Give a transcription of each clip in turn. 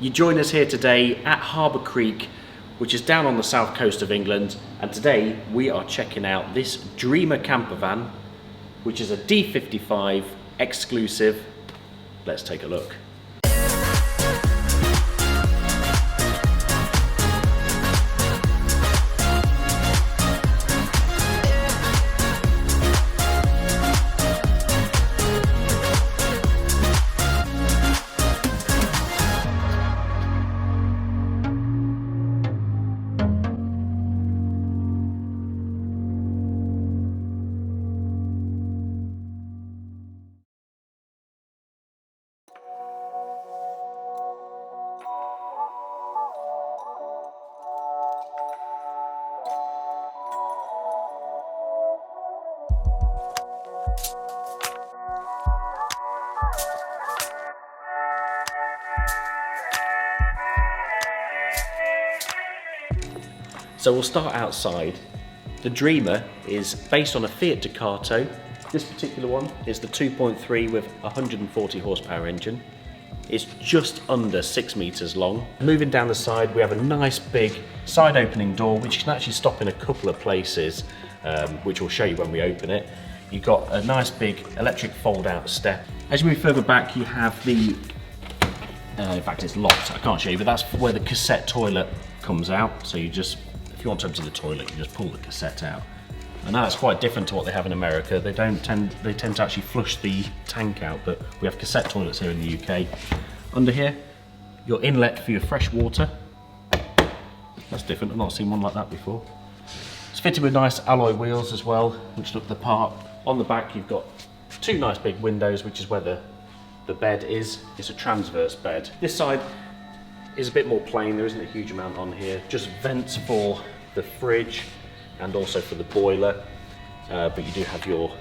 You join us here today at Harbour Creek, which is down on the south coast of England, and today we are checking out this Dreamer camper van, which is a D55 exclusive. Let's take a look. So we'll start outside. The Dreamer is based on a Fiat Ducato. This particular one is the 2.3 with 140 horsepower engine. It's just under 6 meters long. Moving down the side, we have a nice big side opening door, which you can actually stop in a couple of places, which we'll show you when we open it. You've got a nice big electric fold out step. As you move further back, you have the, in fact it's locked, I can't show you, but that's where the cassette toilet comes out. So you just, if you want to empty the toilet, you just pull the cassette out. And that's quite different to what they have in America. They tend to actually flush the tank out, but we have cassette toilets here in the UK. Under here, your inlet for your fresh water. That's different, I've not seen one like that before. It's fitted with nice alloy wheels as well, which look the part. On the back, you've got two nice big windows, which is where the bed is. It's a transverse bed. This side is a bit more plain, there isn't a huge amount on here. Just vents for the fridge and also for the boiler, but you do have your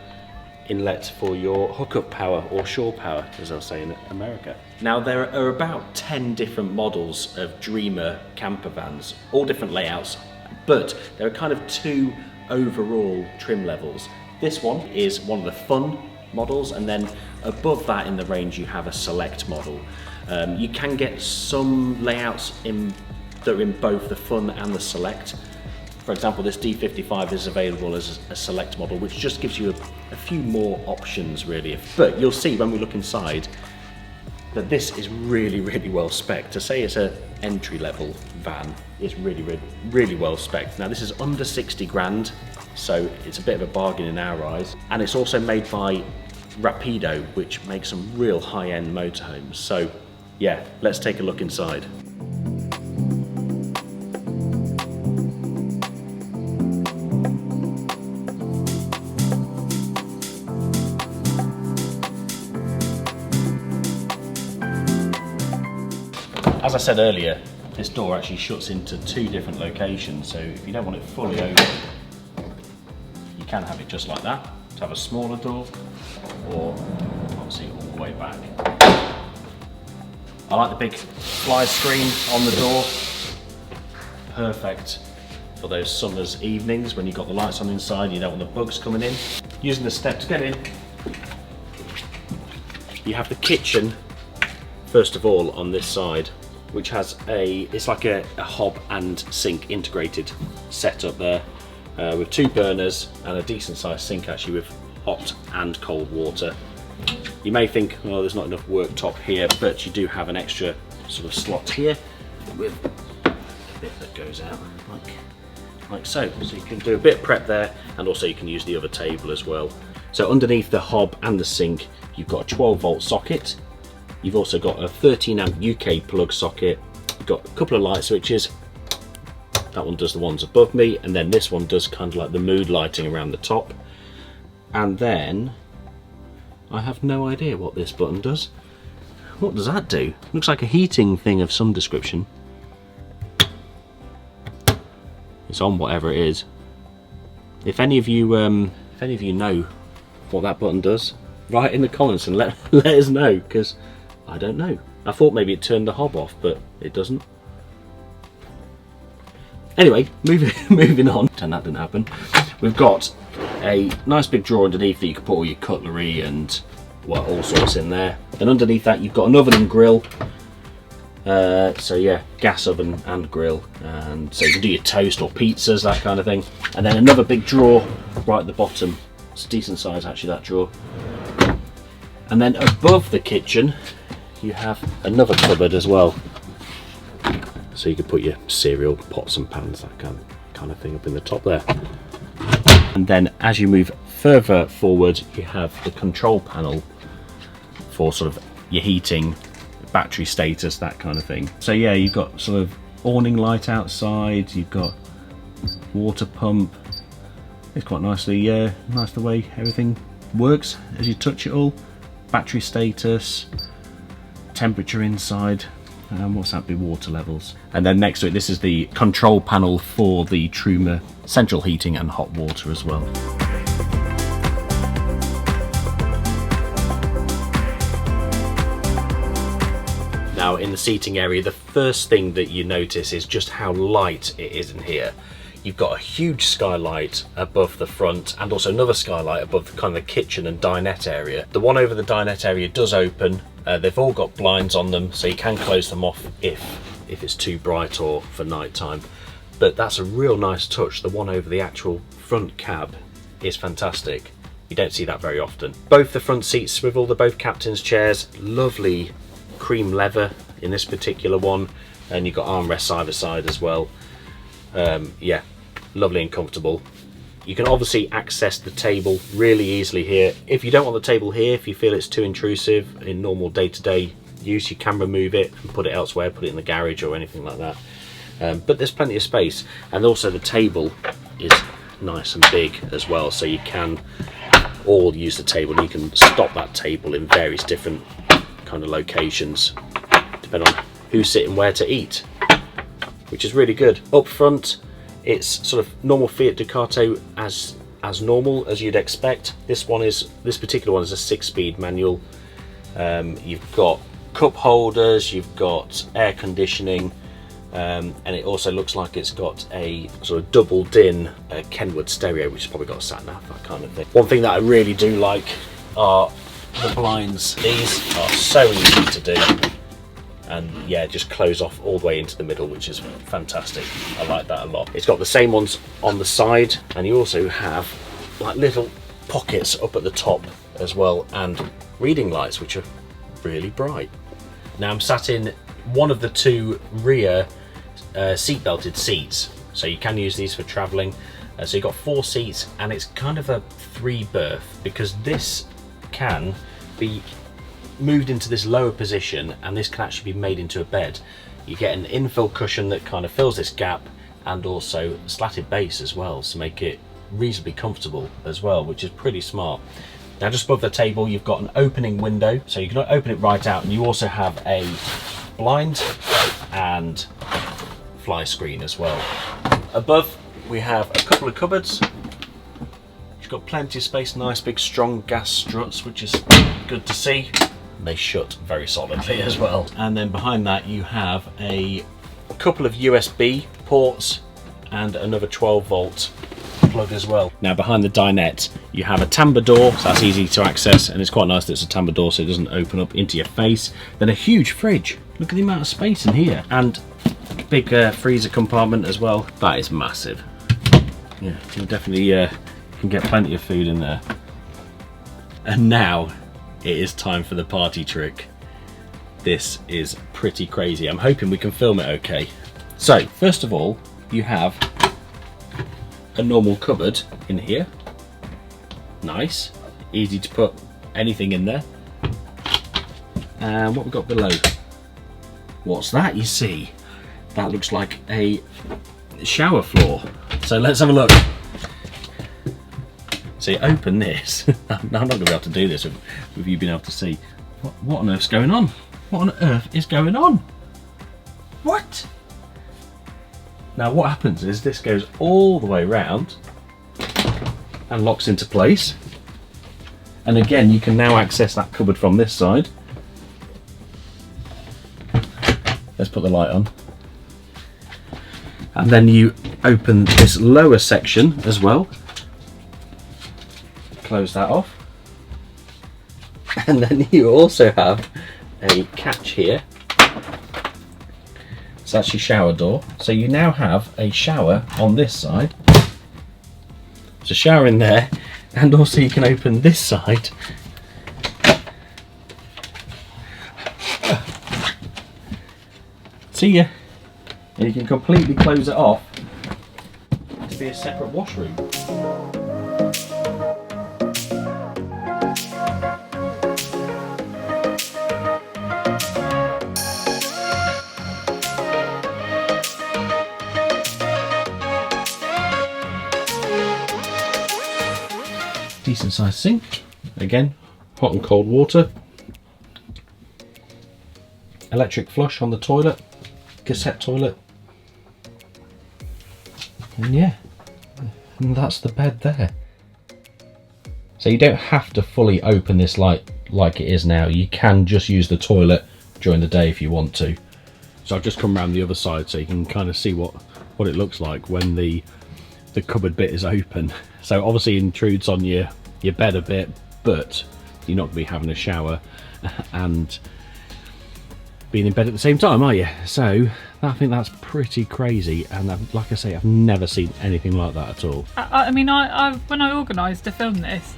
inlet for your hookup power or shore power, as I'll say in America. Now there are about 10 different models of Dreamer camper vans, all different layouts, but there are kind of two overall trim levels. This one is one of the Fun models, and then above that in the range you have a Select model. You can get some layouts that are in both the Fun and the Select. For example, this D55 is available as a Select model, which just gives you a few more options really. But you'll see when we look inside that this is really, really well spec'd. To say it's an entry-level van, it's really, really, really well spec'd. Now this is under 60 grand, so it's a bit of a bargain in our eyes. And it's also made by Rapido, which makes some real high-end motorhomes. So yeah, let's take a look inside. As I said earlier, this door actually shuts into two different locations, so if you don't want it fully open, you can have it just like that, to have a smaller door, or obviously all the way back. I like the big fly screen on the door, perfect for those summer's evenings when you've got the lights on inside and you don't want the bugs coming in. Using the step to get in, you have the kitchen first of all on this side, which has it's like a hob and sink integrated setup there, with two burners and a decent sized sink actually with hot and cold water. You may think, oh, there's not enough worktop here, but you do have an extra sort of slot here with a bit that goes out like so. So you can do a bit of prep there, and also you can use the other table as well. So underneath the hob and the sink, you've got a 12-volt socket. You've also got a 13 amp UK plug socket. You've got a couple of light switches. That one does the ones above me, and then this one does kind of like the mood lighting around the top. And then I have no idea what this button does. What does that do? Looks like a heating thing of some description. It's on whatever it is. If any of you know what that button does, write in the comments and let us know, because I don't know. I thought maybe it turned the hob off, but it doesn't. Anyway, moving on. Pretend that didn't happen. We've got a nice big drawer underneath that you can put all your cutlery and well, all sorts in there. Then underneath that you've got an oven and grill, So yeah, gas oven and grill, and so you can do your toast or pizzas, that kind of thing. And then another big drawer right at the bottom. It's a decent size actually, that drawer. And then above the kitchen you have another cupboard as well, so you can put your cereal pots and pans, that kind of thing, up in the top there. And then as you move further forward, you have the control panel for sort of your heating, battery status, that kind of thing. So yeah, you've got sort of awning light outside, you've got water pump. It's quite nicely, nice the way everything works as you touch it all. Battery status, temperature inside, what's that be, water levels. And then next to it, this is the control panel for the Dreamer central heating and hot water as well. Now in the seating area, the first thing that you notice is just how light it is in here. You've got a huge skylight above the front and also another skylight above the kind of the kitchen and dinette area. The one over the dinette area does open. They've all got blinds on them, so you can close them off if it's too bright or for night time. But that's a real nice touch. The one over the actual front cab is fantastic. You don't see that very often. Both the front seats swivel, they're both captain's chairs. Lovely cream leather in this particular one, and you've got armrests either side as well. Yeah, lovely and comfortable. You can obviously access the table really easily here. If you don't want the table here, if you feel it's too intrusive in normal day-to-day use, you can remove it and put it elsewhere, put it in the garage or anything like that. But there's plenty of space, and also the table is nice and big as well, so you can all use the table. You can stop that table in various different kind of locations depending on who's sitting where to eat, which is really good. Up front, it's sort of normal Fiat Ducato as normal as you'd expect. This particular one is a 6-speed manual. You've got cup holders, you've got air conditioning, and it also looks like it's got a sort of double din Kenwood stereo, which has probably got a sat nav, that kind of thing. One thing that I really do like are the blinds. These are so easy to do, and yeah, just close off all the way into the middle, which is fantastic. I like that a lot. It's got the same ones on the side, and you also have like little pockets up at the top as well, and reading lights which are really bright. Now I'm sat in one of the two rear seat belted seats, so you can use these for travelling. So you've got 4 seats, and it's kind of a 3 berth, because this can be moved into this lower position, and this can actually be made into a bed. You get an infill cushion that kind of fills this gap, and also slatted base as well, to make it reasonably comfortable as well, which is pretty smart. Now just above the table you've got an opening window, so you can open it right out, and you also have a blind and fly screen as well. Above we have a couple of cupboards. You've got plenty of space, nice big strong gas struts, which is good to see. They shut very solidly as well. And then behind that you have a couple of USB ports and another 12-volt plug as well. Now behind the dinette you have a tambour door, so that's easy to access, and it's quite nice that it's a tambour door so it doesn't open up into your face. Then a huge fridge. Look at the amount of space in here, and a big freezer compartment as well. That is massive. Yeah, you definitely can get plenty of food in there. And now it is time for the party trick. This is pretty crazy. I'm hoping we can film it okay. So first of all, you have a normal cupboard in here. Nice, easy to put anything in there. And what we've got below, what's that you see? That looks like a shower floor. So let's have a look. So you open this. I'm not going to be able to do this with you being able to see. What on earth's going on? What on earth is going on? What? Now what happens is this goes all the way around and locks into place. And again, you can now access that cupboard from this side. Let's put the light on. And then you open this lower section as well. Close that off. And then you also have a catch here So that's your shower door. So you now have a shower on this side. There's a shower in there, and also you can open this side. See ya. And you can completely close it off to be a separate washroom. Decent sized sink, again hot and cold water, electric flush on the toilet, cassette toilet, and yeah, and that's the bed there. So you don't have to fully open this like it is now. You can just use the toilet during the day if you want to. So I've just come around the other side so you can kind of see what it looks like when the cupboard bit is open. So obviously it intrudes on your bed a bit, but you're not going to be having a shower and being in bed at the same time, are you? So I think that's pretty crazy, and like I say, I've never seen anything like that at all. I mean, when I organised to film this,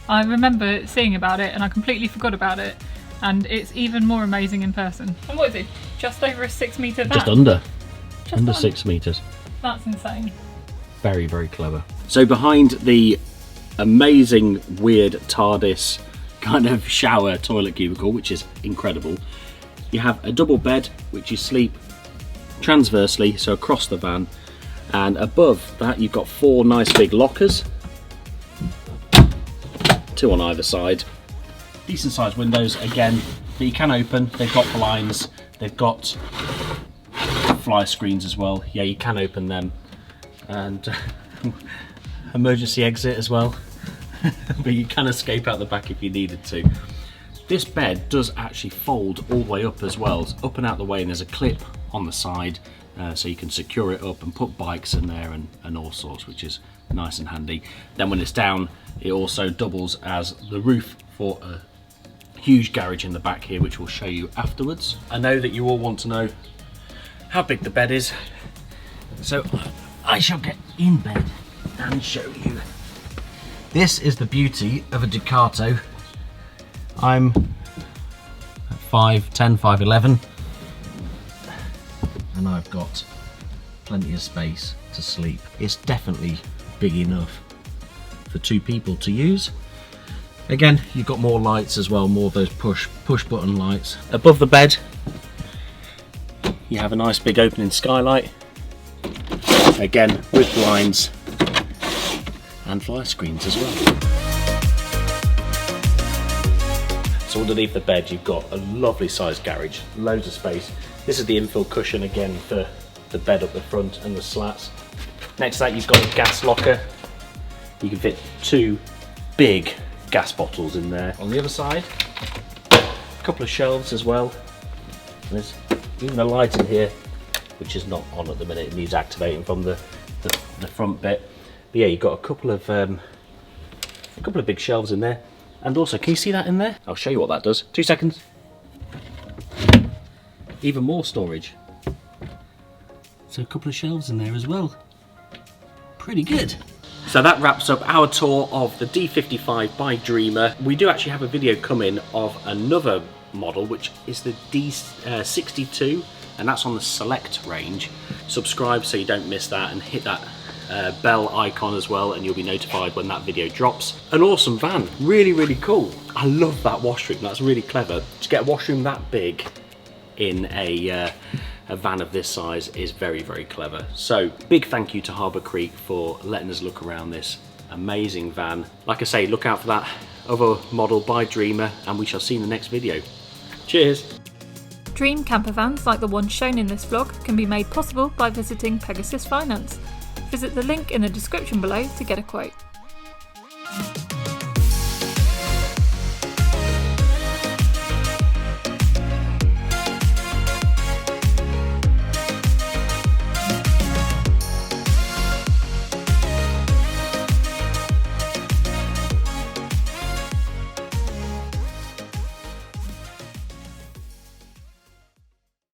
I remember seeing about it and I completely forgot about it, and it's even more amazing in person. And what is it? Just over a 6 metre van? Just under 6 metres. That's insane. Very, very clever. So behind the amazing weird TARDIS kind of shower toilet cubicle, which is incredible, you have a double bed which you sleep transversely, so across the van, and above that you've got 4 nice big lockers, 2 on either side. Decent sized windows again that you can open. They've got blinds, they've got fly screens as well. Yeah, you can open them, and emergency exit as well. But you can escape out the back if you needed to. This bed does actually fold all the way up as well. It's up and out the way, and there's a clip on the side so you can secure it up and put bikes in there and all sorts, which is nice and handy. Then when it's down, it also doubles as the roof for a huge garage in the back here, which we'll show you afterwards. I know that you all want to know how big the bed is, so I shall get in bed and show you. This is the beauty of a Ducato. I'm 5'10", 5'11", and I've got plenty of space to sleep. It's definitely big enough for 2 people to use. Again, you've got more lights as well, more of those push button lights. Above the bed, you have a nice big opening skylight, again with blinds and fly screens as well. So underneath the bed you've got a lovely sized garage, loads of space. This is the infill cushion again for the bed up the front and the slats. Next to that you've got a gas locker. You can fit 2 big gas bottles in there. On the other side, a couple of shelves as well. And there's even a light in here, which is not on at the minute. It needs activating from the front bit. But yeah, you've got a couple of big shelves in there. And also, can you see that in there? I'll show you what that does. 2 seconds. Even more storage. So a couple of shelves in there as well. Pretty good. So that wraps up our tour of the D55 by Dreamer. We do actually have a video coming of another model, which is the D62, and that's on the Select range. Subscribe so you don't miss that, and hit that bell icon as well, and you'll be notified when that video drops. An awesome van, really, really cool. I love that washroom, that's really clever. To get a washroom that big in a van of this size is very, very clever. So big thank you to Harbour Creek for letting us look around this amazing van. Like I say, look out for that other model by Dreamer, and we shall see you in the next video. Cheers. Dream camper vans like the one shown in this vlog can be made possible by visiting Pegasus Finance. Visit the link in the description below to get a quote.